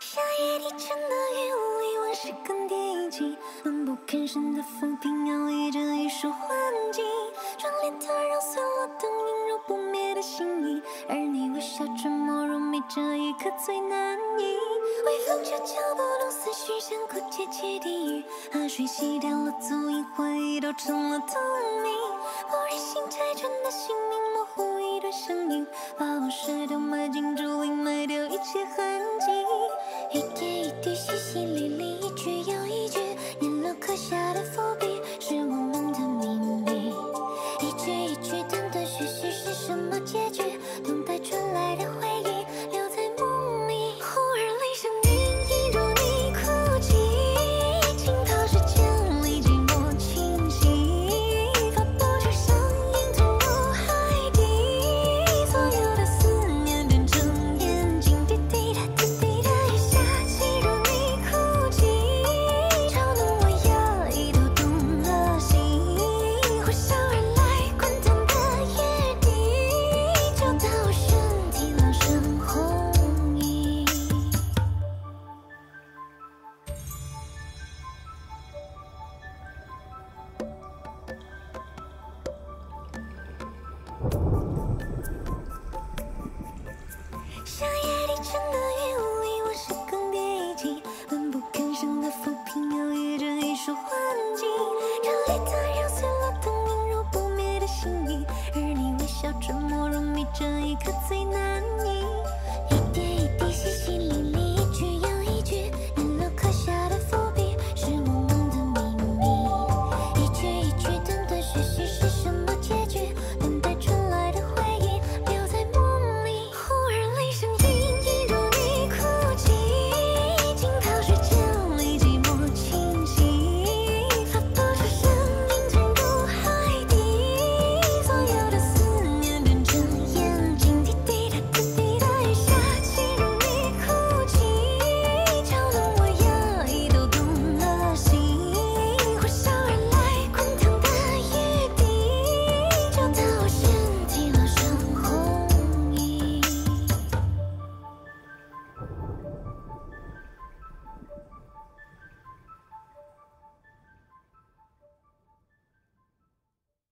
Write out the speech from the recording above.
夏夜低沉的雨雾里，往事更迭一季，闷不吭声的浮萍摇曳着一束幻境，窗帘它揉碎了灯映入不灭的心意，而你微笑沉默入迷，这一刻最难抑。微风悄悄拨动思绪，像过节节地狱，河水洗掉了足印，回忆都成了透明。不忍心拆穿的姓名，模糊一段声音，把往事都埋进竹林，埋掉一切痕迹。一点一滴，淅淅沥沥，一句又一句，年轮刻下的伏笔，是我们的秘密。一句一句，断断续续，是什么结局？等待传来的回忆，留在梦里。忽而雷声云映，如你哭泣，惊涛时间里寂寞清晰，发不出声音，吞入海底。所有的思念变成眼睛，滴滴答滴滴答，雨下起，如你哭泣，嘲弄我压抑都动了心，呼啸而来滚烫的雨滴，就到我身体烙上红印。夏夜